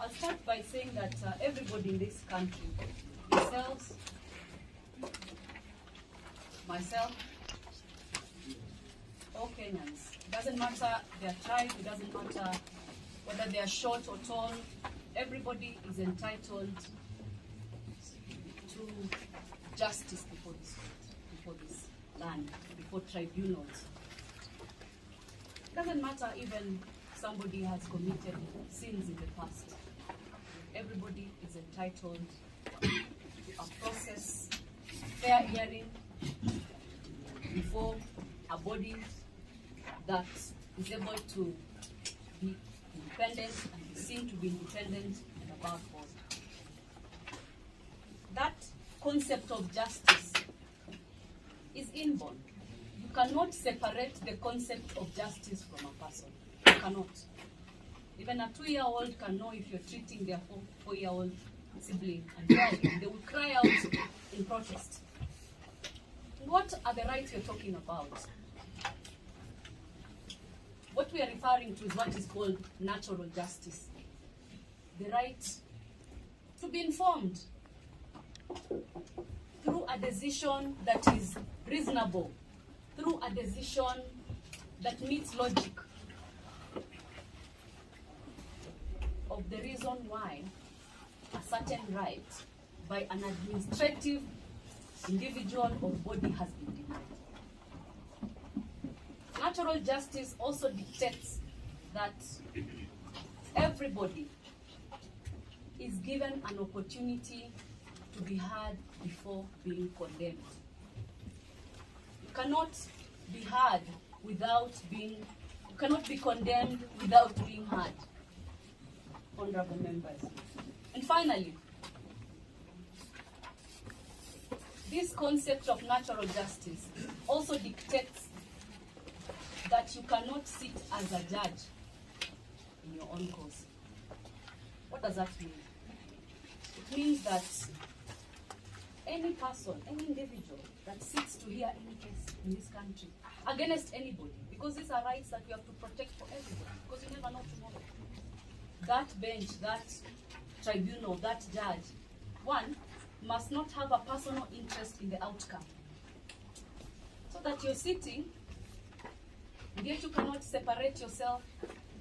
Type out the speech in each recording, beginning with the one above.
I'll start by saying that everybody in this country, yourselves, myself, all Kenyans, it doesn't matter their tribe, it doesn't matter whether they are short or tall, everybody is entitled to justice before this land, before tribunals. It doesn't matter even somebody has committed sins in the past. Everybody is entitled to a process, fair hearing before a body that is able to be independent and be seen to be independent and above board. That concept of justice is inborn. You cannot separate the concept of justice from a person. You cannot. Even a 2-year-old can know if you're treating their 4-year-old sibling unfairly. They will cry out in protest. What are the rights we're talking about? What we are referring to is what is called natural justice. The right to be informed through a decision that is reasonable, through a decision that meets logic of the reason why a certain right by an administrative individual or body has been denied. Natural justice also dictates that everybody is given an opportunity to be heard before being condemned. You cannot be heard without being, you cannot be condemned without being heard, honorable members. And finally, this concept of natural justice also dictates that you cannot sit as a judge in your own cause. What does that mean? It means that any person, any individual that sits to hear any case in this country against anybody, because these are rights that we have to protect for everybody, because you never know tomorrow. That bench, that tribunal, that judge, one, must not have a personal interest in the outcome. So that you're sitting, and yet you cannot separate yourself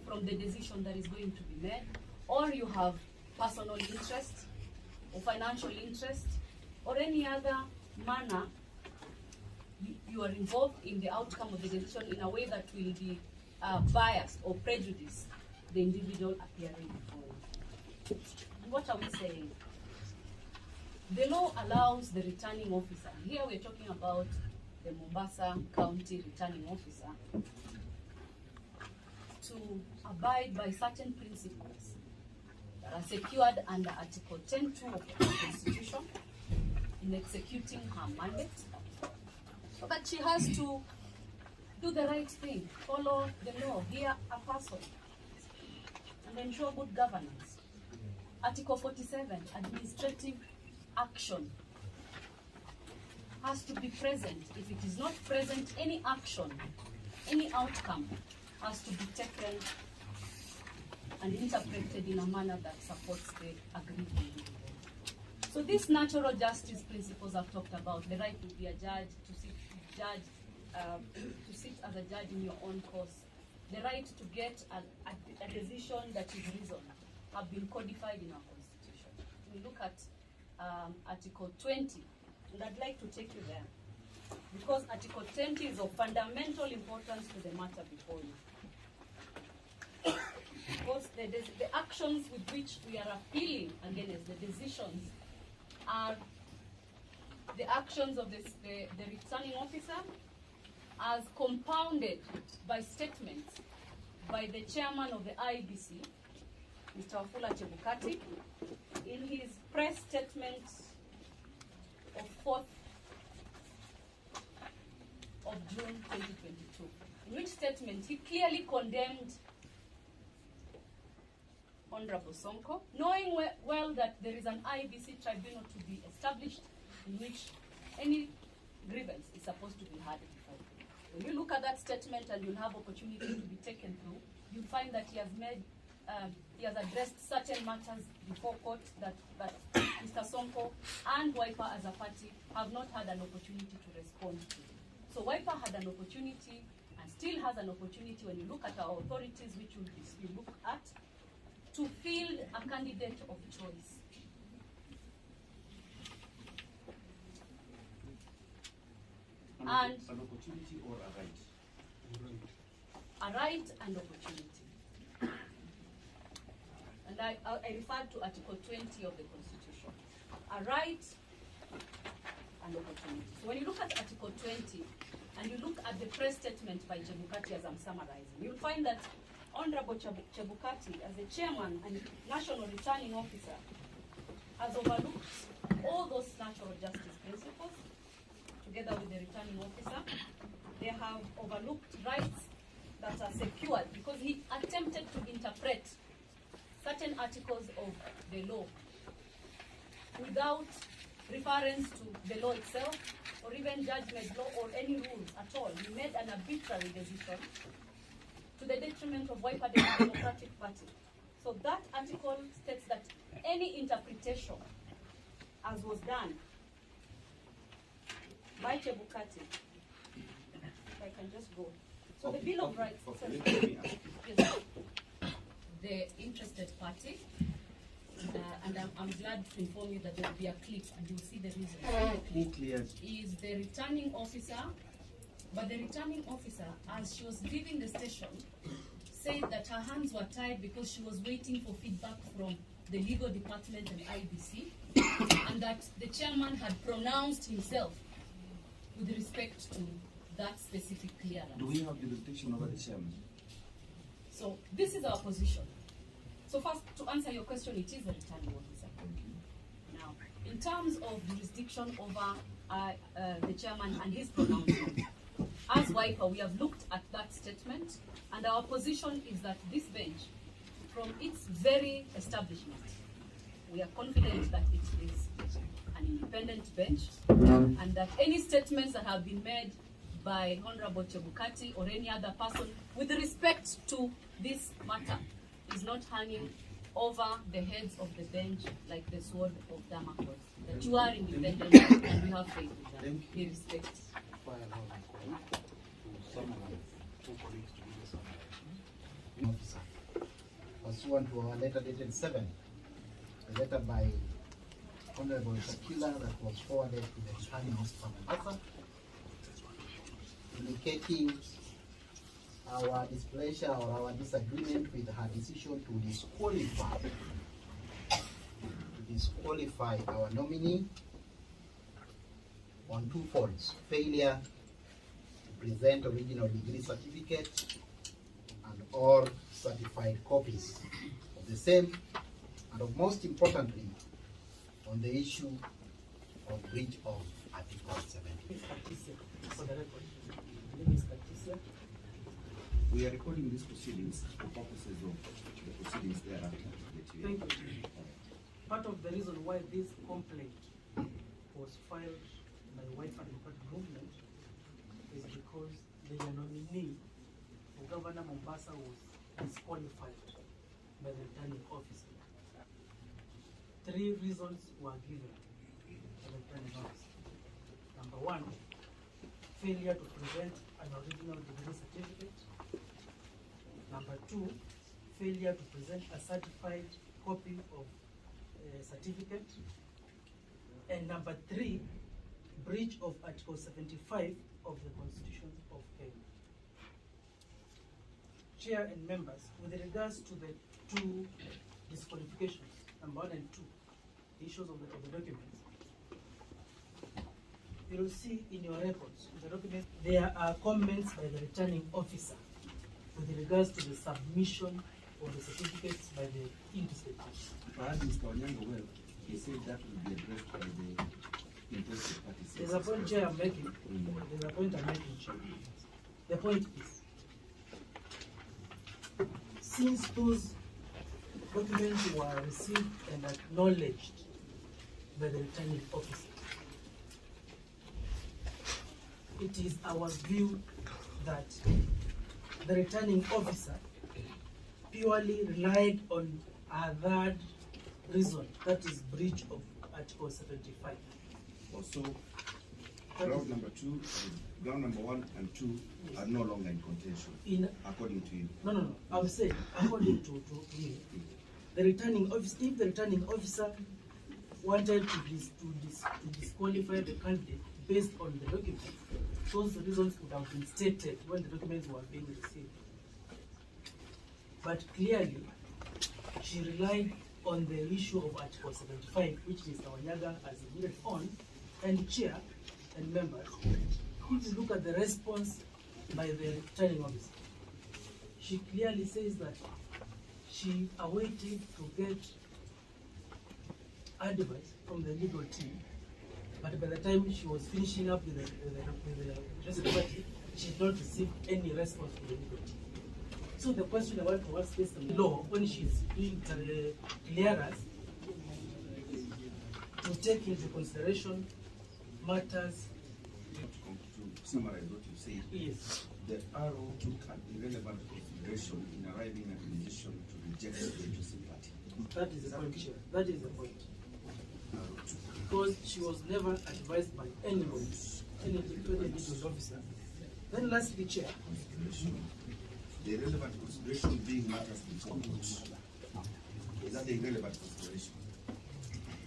from the decision that is going to be made, or you have personal interest, or financial interest, or any other manner you are involved in the outcome of the decision in a way that will be biased or prejudice the individual appearing before you. What are we saying? The law allows the returning officer, here we're talking about the Mombasa County returning officer, to abide by certain principles that are secured under Article 10(2) of the Constitution in executing her mandate, so that she has to do the right thing, follow the law, hear a person, and ensure good governance. Article 47, administrative action has to be present. If it is not present, any action, any outcome has to be taken and interpreted in a manner that supports the agreed individual. So these natural justice principles I've talked about, the right to be a judge, to sit as a judge in your own cause, the right to get a decision that is reasoned, have been codified in our Constitution. We look at Article 20, and I'd like to take you there, because Article 20 is of fundamental importance to the matter before you. Because the actions with which we are appealing against, the decisions, are the actions of the returning officer as compounded by statements by the chairman of the IEBC, Mr. Wafula Chebukati, in his press statement of 4th of June 2022, in which statement he clearly condemned Honorable Sonko, knowing well that there is an IEBC tribunal to be established in which any grievance is supposed to be heard before. When you look at that statement, and you'll have opportunity to be taken through, you'll find that he has made he has addressed certain matters before court that Mr. Sonko and Wiper as a party have not had an opportunity to respond to. So Wiper had an opportunity and still has an opportunity when you look at our authorities, which we look at, to field a candidate of choice. And an opportunity or a right? A right and opportunity. And I referred to Article 20 of the Constitution. A right and opportunity. So when you look at Article 20 and you look at the press statement by Chebukati as I'm summarizing, you'll find that Honorable Chebukati, as the chairman and national returning officer, has overlooked all those natural justice principles together with the returning officer. They have overlooked rights that are secured because he attempted to interpret certain articles of the law without reference to the law itself or even judgment law or any rules at all. He made an arbitrary decision to the detriment of Wiper Democratic Party. So that article states that any interpretation, as was done by Chebukati, if I can just go. So the Bill of Rights, yes, the interested party, and I'm glad to inform you that there will be a clip and you'll see the reason. Is the returning officer, but the returning officer, as she was leaving the station, said that her hands were tied because she was waiting for feedback from the legal department and IEBC, and that the chairman had pronounced himself with respect to that specific clearance. Do we have jurisdiction over the chairman? So this is our position. So first, to answer your question, it is the returning officer. Now, in terms of jurisdiction over the chairman and his pronouncement, as Wiper, we have looked at that statement, and our position is that this bench, from its very establishment, we are confident that it is an independent bench, and that any statements that have been made by Honorable Chebukati or any other person with respect to this matter is not hanging over the heads of the bench like the sword of Damocles. That you are independent and we have faith in that. We respect. Officer, pursuant to our letter dated 7, a letter by Honorable Shakila that was forwarded to the returning officer Mombasa, indicating our displeasure or our disagreement with her decision to disqualify our nominee on two fronts: failure to present original degree certificate and all certified copies of the same, and of most importantly, on the issue of breach of Article 70. We are recording these proceedings for purposes of the proceedings thereafter. Thank you. Part of the reason why this complaint was filed by the White Party movement is because the nominee for Governor Mombasa was disqualified by the returning officer. 3 reasons were given by the returning officer. Number 1, failure to present an original degree certificate. Number 2, failure to present a certified copy of a certificate. And number 3, breach of Article 75 of the Constitution of Kenya. Chair and members, with regards to the 2 disqualifications, number 1 and 2, the issues of the documents, you will see in your records, in the documents, there are comments by the returning officer with regards to the submission of the certificates by the interested parties. Perhaps Mr. Onyango, well, he said that will be addressed by the interested parties. There's a point, Chair, I'm making. There's a point I'm making, Chair. The point is, since those documents were received and acknowledged by the returning officer, it is our view that the returning officer purely relied on a third reason, that is breach of Article 75. Also, ground number 2, ground number 1 and 2 are no longer in contention, according to you. No. I would say, according to me, the returning officer, if the returning officer wanted to disqualify the candidate based on the document, those reasons would have been stated when the documents were being received. But clearly, she relied on the issue of Article 75, which is Tawanyaga has agreed on, and chair and members. If you look at the response by the returning officer, she clearly says that she awaited to get advice from the legal team, but by the time she was finishing up with the rest of the party, she did not receive any response from the legal team. So the question I want to ask is the law, when she's doing clearance, to take into consideration matters. To summarize what you said, Yes. the RO took an irrelevant consideration in arriving at a decision to reject the interested party. That is the point, Chair. That is the point. Because she was never advised by anyone, any legal officer. Then lastly, Chair. The irrelevant consideration being matters before court. Is that the irrelevant consideration?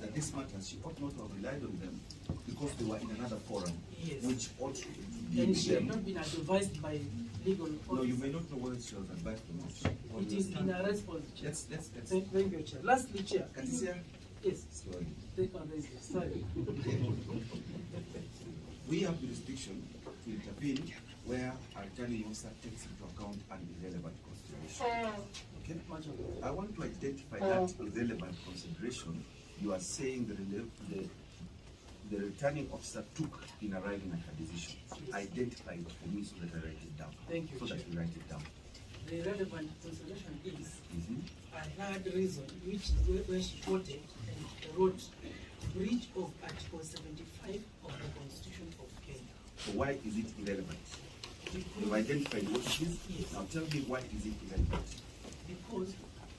That these matters, she ought not to have relied on them because they were in another forum, Yes. which ought to be And she had them. not been advised by legal officer. No, you may not know whether she was advised or not. It is in a response, Chair. Let's Thank you, Chair. Lastly, Chair. Katisia, Yes. slowly. Take on this. Sorry. We have jurisdiction to intervene where a returning officer takes into account an irrelevant consideration. Okay? I want to identify that irrelevant consideration you are saying the returning officer took in arriving at a decision. Identify it for me so that I write it down. Thank you, So that Chair. we write it down. The relevant consideration is Mhm. a third reason, which is where she quoted and wrote breach of Article 75 of the Constitution of Kenya. So why is it irrelevant? You've identified what it is. Yes. Now tell me why is it irrelevant? Because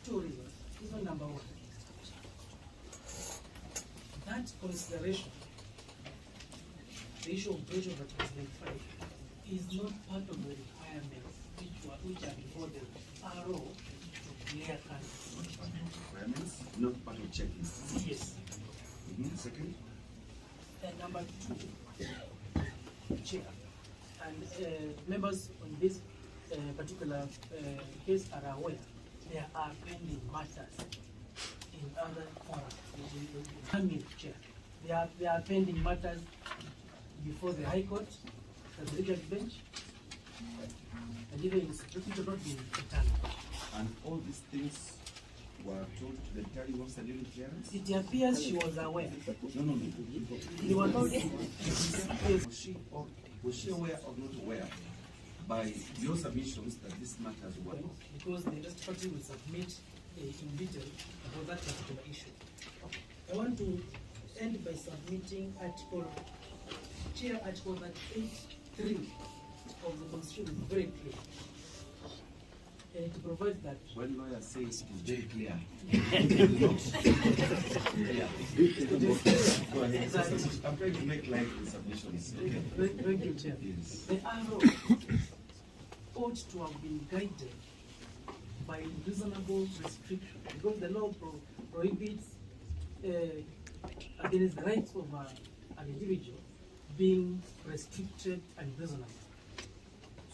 two reasons. Reason number one, that consideration, the issue of breach of Article 75, is not part of the requirements which are before the RO to clear candidates. Requirements, not part of checklist. Yes. Second, And number two, Chair, and members on this particular case are aware there are pending matters in other forums. Chair, there are pending matters before the High Court, the legal bench, and even in Supreme Court being returned. and all these things were told to the returning officer during clearance? It appears she was aware. No. He was not. Was she aware or not aware by your submissions that these matters were? Because the interest party will submit in detail about that particular issue. I want to end by submitting Article 38(3) of the Constitution is very clear. And it provides that When lawyers say it is very clear. Go ahead. I'm trying to make light in submissions. Okay. Thank you, Chair. Yes. The RO ought to have been guided by reasonable restriction, because the law prohibits against the rights of an individual being restricted and reasonable.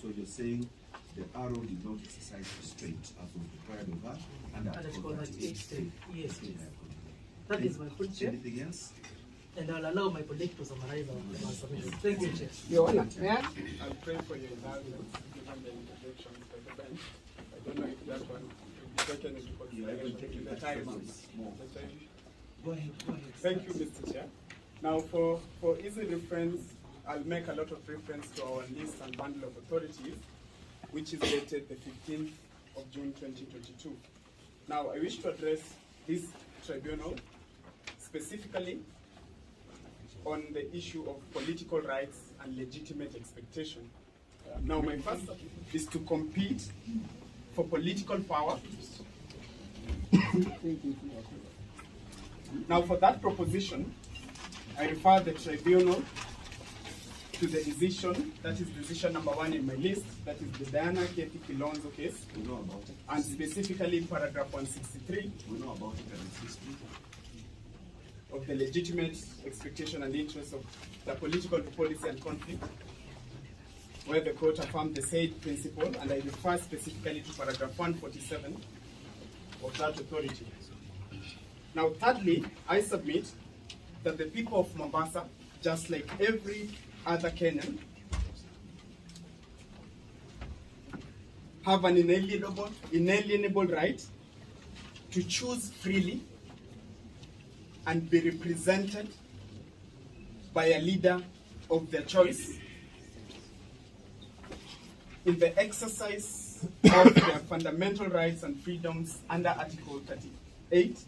So you're saying the RO did not exercise restraint as was required of her under Article 38. Yes, that is my point, Chair. Anything else? And I'll allow my colleague to summarize our submission. Thank you, Chair. Your Honor, I'll pray for your indulgence given the interjections by the bench. I don't know if that one will be taken into You are able to take consideration. the time more. The time. Go ahead. Thank you, Mr. Chair. Now, for easy reference, I'll make a lot of reference to our list and bundle of authorities, which is dated the 15th of June 2022. Now, I wish to address this tribunal specifically on the issue of political rights and legitimate expectation. Now, my first is to compete for political power. Now, for that proposition, I refer the tribunal to the decision, that is decision number 1 in my list, that is the Diana Kethi Kilonzo case, We know about it. and specifically paragraph 163 We know about it and it's history. of the legitimate expectation and interest of the political policy and conflict, where the court affirmed the said principle, and I refer specifically to paragraph 147 of that authority. Now, thirdly, I submit that the people of Mombasa, just like every other Kenyan, have an inalienable right to choose freely and be represented by a leader of their choice in the exercise of their fundamental rights and freedoms under Article 38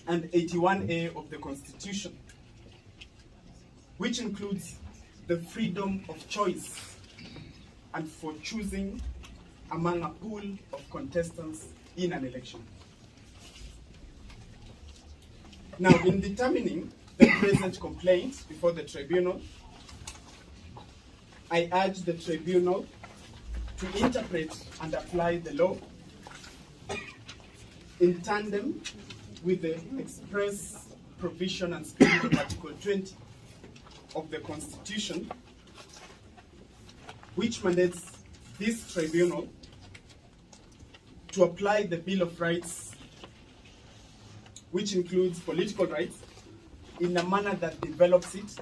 and 81A of the Constitution, which includes the freedom of choice and for choosing among a pool of contestants in an election. Now, in determining the present complaint before the tribunal, I urge the tribunal to interpret and apply the law in tandem with the express provision and spirit of Article 20 of the Constitution, which mandates this tribunal to apply the Bill of Rights, which includes political rights, in a manner that develops it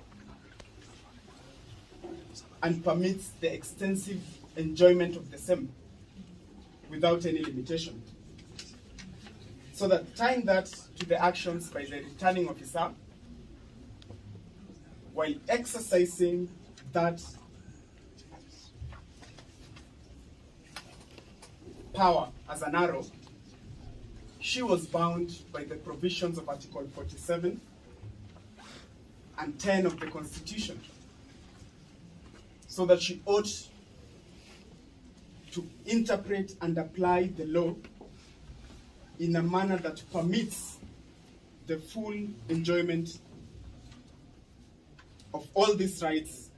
and permits the extensive enjoyment of the same without any limitation, so that tying that to the actions by the returning officer while exercising that power as an arrow, she was bound by the provisions of Article 47 and 10 of the Constitution, so that she ought to interpret and apply the law in a manner that permits the full enjoyment of all these rights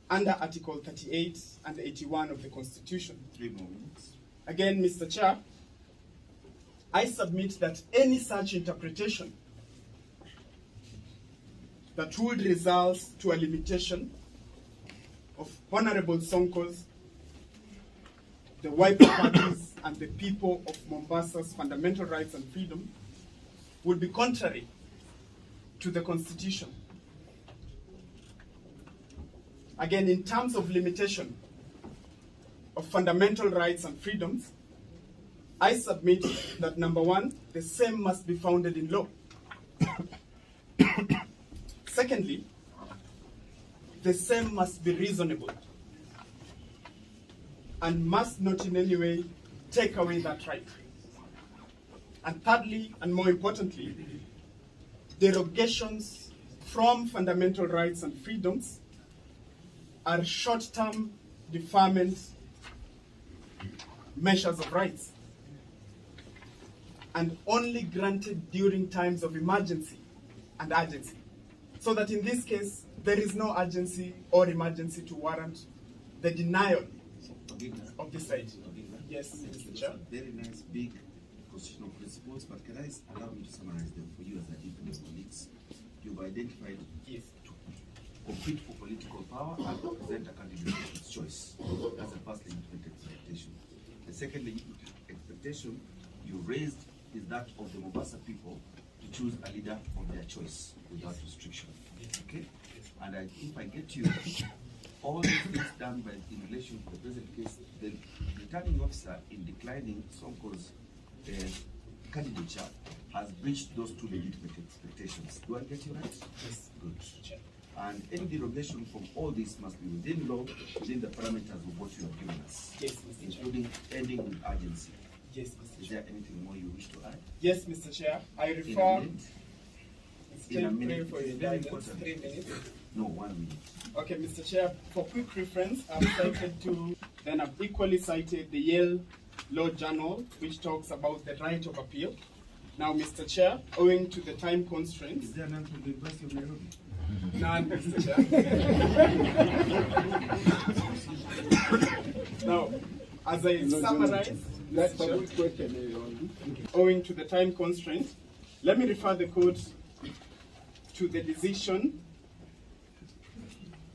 under Article 38 and 81 of the Constitution. 3 more minutes. Again, Mr. Chair, I submit that any such interpretation that would result to a limitation of Honorable Sonko's, the wiper parties, and the people of Mombasa's fundamental rights and freedom would be contrary to the Constitution. Again, in terms of limitation of fundamental rights and freedoms, I submit that number 1, the same must be founded in law. Secondly, the same must be reasonable and must not in any way take away that right. And thirdly, and more importantly, derogations from fundamental rights and freedoms are short-term deferment measures of rights and only granted during times of emergency and urgency. So that in this case, there is no urgency or emergency to warrant the denial of this right. Yes, Mr. Chair. Very nice, big constitutional principles, but can I allow me to summarize them for you as I did for your colleagues? You've identified Yes. to compete for political power and represent a candidate of its choice. That's the first legitimate expectation. The second legitimate expectation you raised is that of the Mombasa people to choose a leader of their choice without restriction. Okay? And if I get you, all these things done by, in relation to the present case, the returning officer in declining Sonko's candidature has breached those 2 legitimate expectations. Do I get you right? Yes. Good. And any derogation from all this must be within law, within the parameters of what you have given us. Yes, Mr. Chair. Including ending with urgency. Yes, Mr. Is Chair. there anything more you wish to add? Yes, Mr. Chair. I In a refer. minute. It's In a 10 minute. for It's your very guidance, important. 3 minutes. No, 1 minute. Okay, Mr. Chair, for quick reference, I've cited two, then I've equally cited the Yale Law Journal, which talks about the right of appeal. Now, Mr. Chair, owing to the time constraints, Is there none from the University of Nairobi? none, Mr. Chair. Now, as I summarize, That's a good question. owing to the time constraint, let me refer the court to the decision,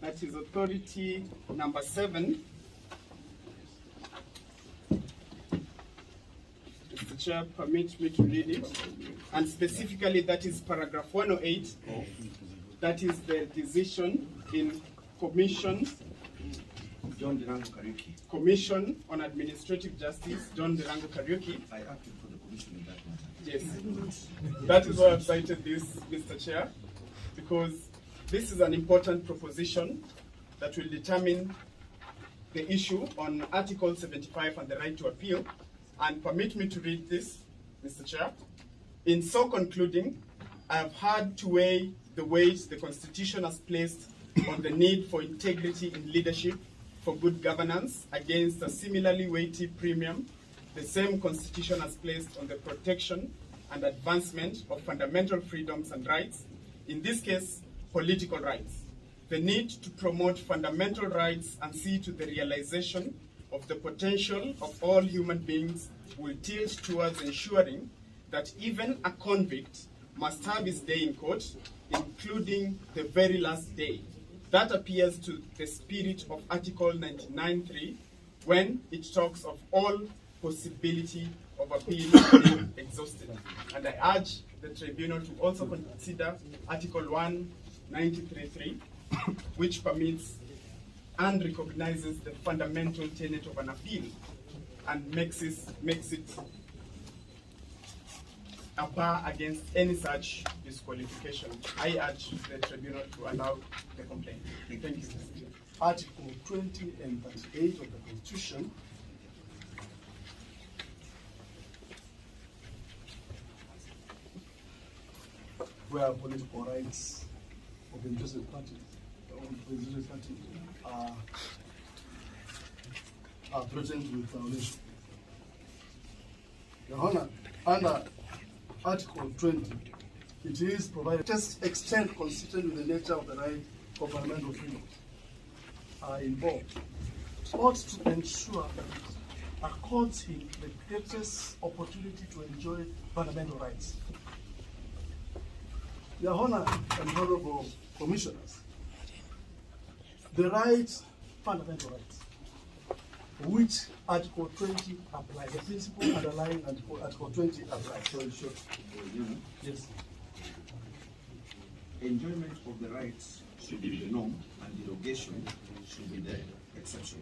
that is authority number 7. Mr. Chair, permit me to read it. And specifically, that is paragraph 108. That is the decision in John Derango Kariuki. Commission on Administrative Justice, John Derango Kariuki. I acted for the commission in that matter. Yes. That is why I've cited this, Mr. Chair, because this is an important proposition that will determine the issue on Article 75 and the right to appeal. And permit me to read this, Mr. Chair. In so concluding, I have had to weigh the weight the Constitution has placed on the need for integrity in leadership for good governance against a similarly weighty premium the same Constitution has placed on the protection and advancement of fundamental freedoms and rights, in this case, political rights. The need to promote fundamental rights and see to the realization of the potential of all human beings will tilt towards ensuring that even a convict must have his day in court, including the very last day. That appears to the spirit of Article 99.3 when it talks of all possibility of appeal being exhausted. And I urge the tribunal to also consider Article 193.3, which permits and recognizes the fundamental tenet of an appeal and makes it a bar against any such disqualification. I urge the tribunal to allow the complaint. Thank you. Article 20 and 38 of the Constitution where political rights of interested parties are threatened with violation. Your Honor, under Article 20, it is provided just extent consistent with the nature of the right of fundamental freedoms are involved, ought to ensure that it accords him the greatest opportunity to enjoy fundamental rights. Your Honor and Honorable Commissioners, the rights, fundamental rights, which Article 20 applies, the principle underlying Article 20 applies. So sure. Yes. Enjoyment of the rights should be the norm, and derogation should be the exception.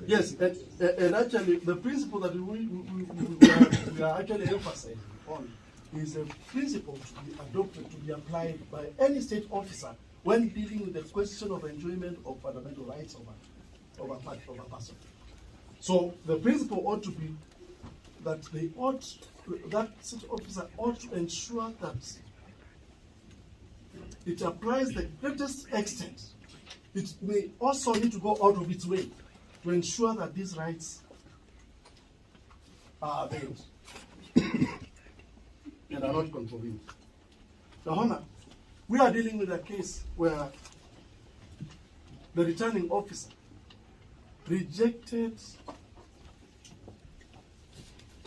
Yes, and actually, the principle that we are actually emphasizing on is a principle to be adopted, to be applied by any state officer when dealing with the question of enjoyment of fundamental rights of a person. So the principle ought to be that that state officer ought to ensure that it applies the greatest extent. It may also need to go out of its way to ensure that these rights are availed and are not contravened. Your Honor, we are dealing with a case where the returning officer rejected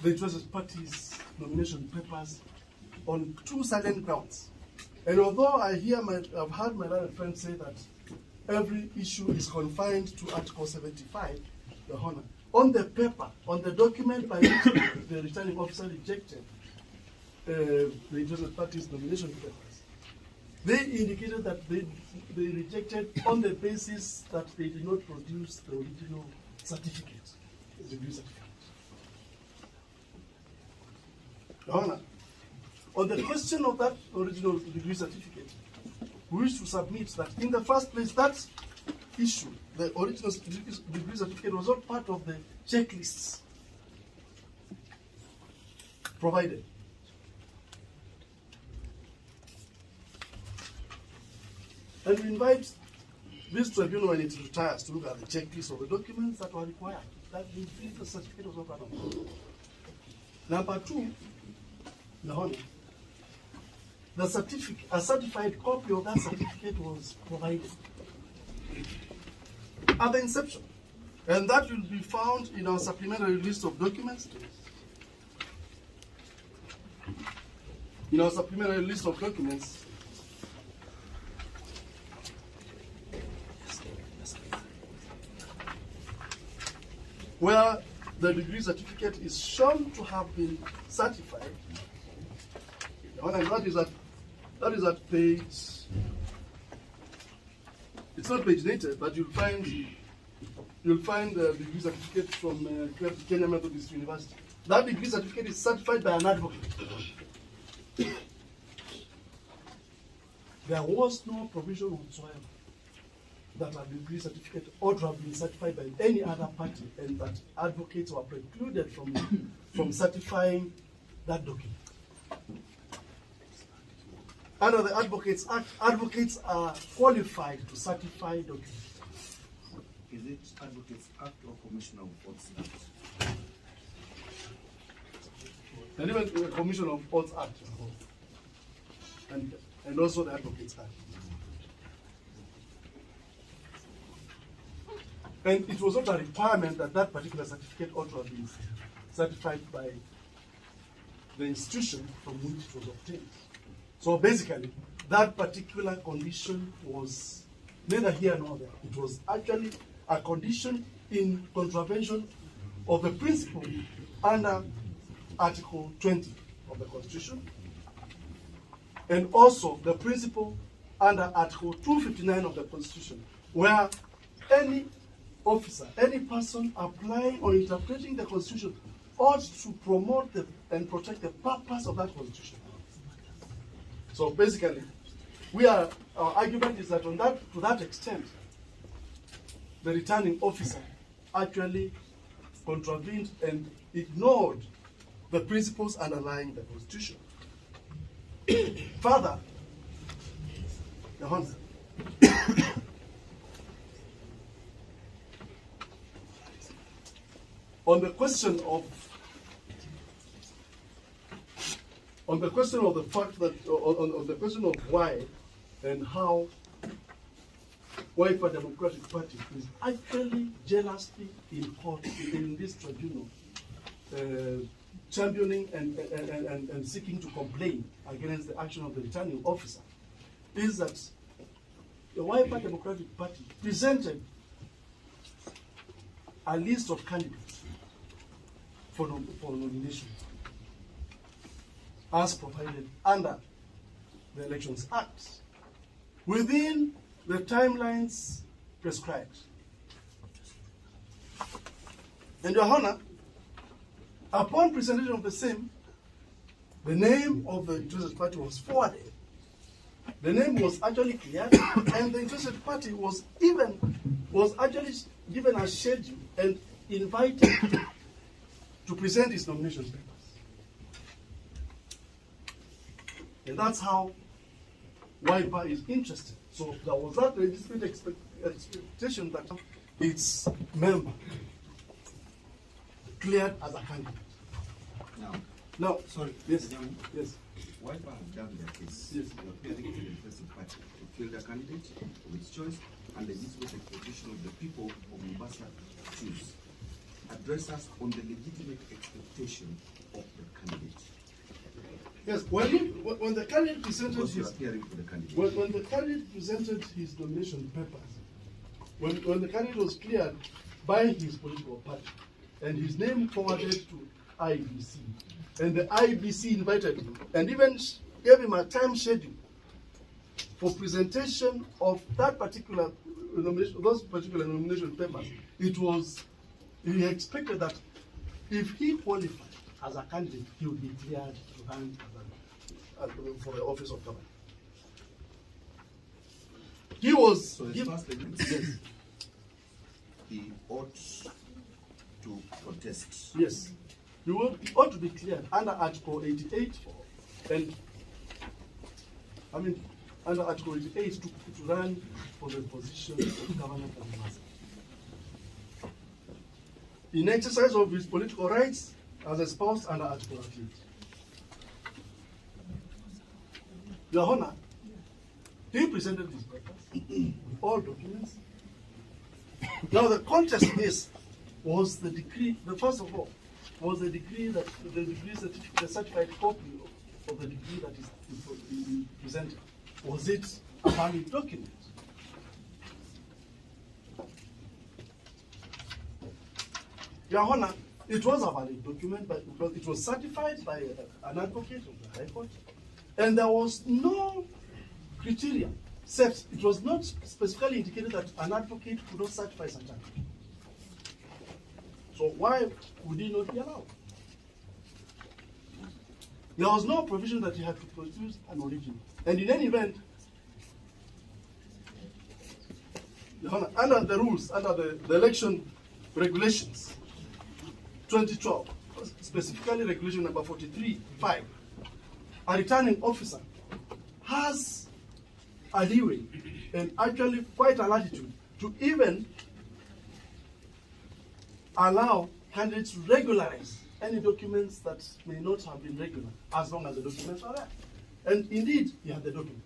the interested party's nomination papers on two silent grounds. And although I've heard my learned friend say that every issue is confined to Article 75, Your Honor, on the paper, on the document by which the returning officer rejected the interested party's nomination papers, they indicated that they rejected on the basis that they did not produce the original certificate, the degree certificate. Your Honor, on the question of that original degree certificate, we wish to submit that in the first place, that issue, the original degree certificate, was not part of the checklists provided. And we invite this tribunal when it retires to look at the checklist of the documents that were required. That the certificate was not part of it. Number two, Your Honor, the certificate, a certified copy of that certificate was provided at the inception. And that will be found in our supplementary list of documents. In our supplementary list of documents, where the degree certificate is shown to have been certified. And that is at page, it's not paginated, but you'll find the degree certificate from Kenya Methodist University. That degree certificate is certified by an advocate. There was no provision whatsoever that a degree certificate ought to have been certified by any other party, and that advocates were precluded from certifying that document. Under the Advocates Act, advocates are qualified to certify documents. Is it Advocates Act or Commission of Oaths Act? And even the Commission of Oaths Act, and also the Advocates Act. And it was not a requirement that that particular certificate ought to have been certified by the institution from which it was obtained. So basically, that particular condition was neither here nor there. It was actually a condition in contravention of the principle under Article 20 of the Constitution, and also the principle under Article 259 of the Constitution, where any officer, any person applying or interpreting the Constitution ought to promote and protect the purpose of that Constitution. So basically, our argument is that to that extent, the returning officer actually contravened and ignored the principles underlying the Constitution. Further, Your Honor, on the question of the fact that, on the question of why and how Wiper Democratic Party is actually jealously in court in this tribunal, championing and seeking to complain against the action of the returning officer, is that the Wiper Democratic Party presented a list of candidates for nomination, as provided under the Elections Act, within the timelines prescribed. And Your Honor, upon presentation of the same, the name of the interested party was forwarded. The name was actually cleared, and the interested party was actually given a schedule and invited to present his nomination papers. And that's how Wiper is interested. So there was that legitimate expectation that its member cleared as a candidate. Now, sorry, yes, yes. Wiper has done their case. Yes. They are appearing to the interested party to field a candidate of its choice and legitimate expectation of the people of Mombasa to choose. Address us on the legitimate expectation of the candidate. Yes, when the candidate presented when the candidate presented his nomination papers, when the candidate was cleared by his political party, and his name forwarded to IEBC, and the IEBC invited him, and even gave him a time schedule for presentation of that particular nomination, those particular nomination papers, he expected that if he qualified as a candidate, he would be cleared to run for the office of government. He was. So his first yes. He ought to protest. Yes. He ought to be cleared under Article 88. And I mean, under Article 88 to run for the position of governor of Mombasa. In exercise of his political rights as espoused under Article 88. Your Honor, he presented his papers with all documents. Now the contest was the decree, first of all, was the decree that the degree certificate, the certified copy of the degree that is presented. Was it a valid document? Your Honor, it was a valid document, but it was certified by an advocate of the High Court, and there was no criteria set. It was not specifically indicated that an advocate could not certify such an. So why would he not be allowed? There was no provision that he had to produce an original. And in any event, under the rules, under the election regulations, 2012, specifically regulation number 43.5, a returning officer has a leeway and actually quite a latitude to even allow candidates to regularize any documents that may not have been regular, as long as the documents are there. And indeed, he had the document.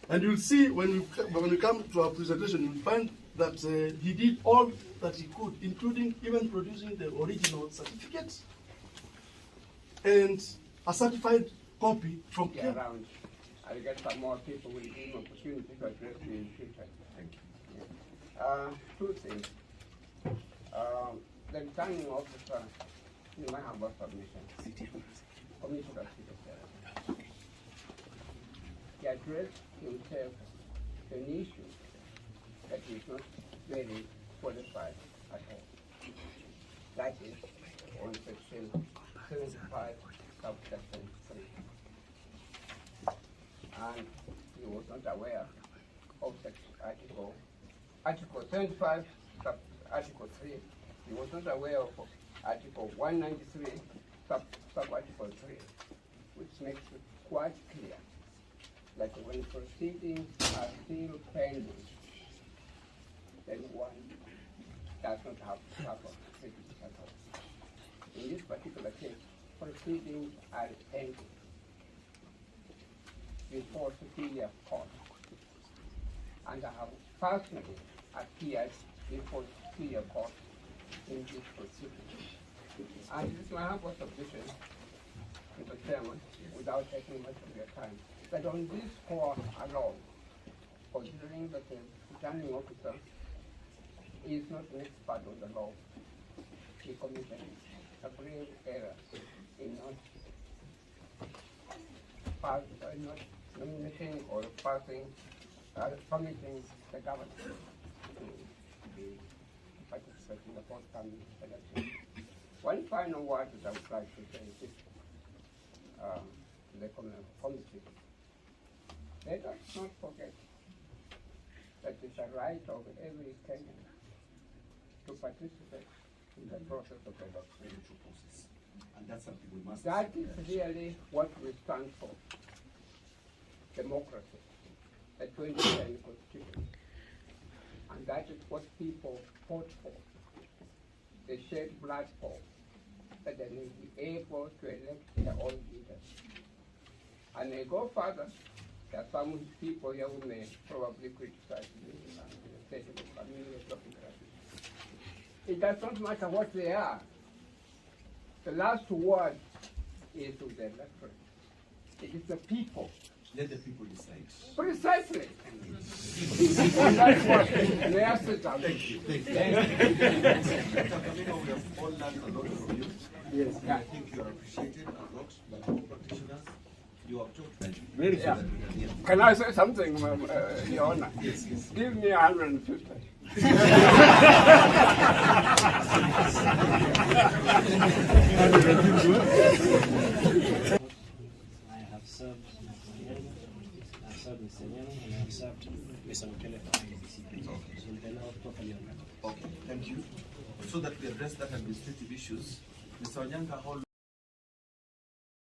And you'll see when we come to our presentation, you'll find that he did all that he could, including even producing the original certificate and a certified copy from Kenya. Around. I'll get some more people will give opportunity to address you in future. Thank you. Yeah. Two things. The returning officer, you might have a submission. Commissioner of Civil Service. He addressed himself to an issue that is not very qualified at all. That is on section 75, subsection 3. And he was not aware of Article 75, Article 3. He was not aware of Article 193, sub-Article 3, which makes it quite clear that when proceedings are still pending, then one does not have proper privilege at all. In this particular case, proceedings are pending before superior court, and I have personally appeared before superior court in this proceeding. And it is my humble submission, Mr. Chairman, without taking much of your time, that on this score alone, considering that the returning officer is not an expert on the law, he committed a grave error in not nominating or permitting the government to be participate in the forthcoming election. One final word that I would like to say is to the committee. Let us not forget that it's a right of every Kenyan to participate in the process of election. And that's something we must. That is really what we stand for. Democracy, the 2010 Constitution. And that is what people fought for. They shed blood for, that they may be able to elect their own leaders. And they go further. There are some people here who may probably criticize me and say to the family of it does not matter what they are. The last word is with the electorate. It is the people. Let the people decide. Precisely. That's what they are set down. Thank you. Thank you. Dr. Kamino, we have all learned a lot from you. Yes. I think you are appreciated a lot by all practitioners. You have talked very good. Can I say something, Your Honor? Yes, yes. Give me 150. I have served Mr. Nyano, and I have served Mr. Mutembei for IEBC. So we can now properly on that. Okay, thank you. So that we address that administrative issues, Mr. Onyanga, how long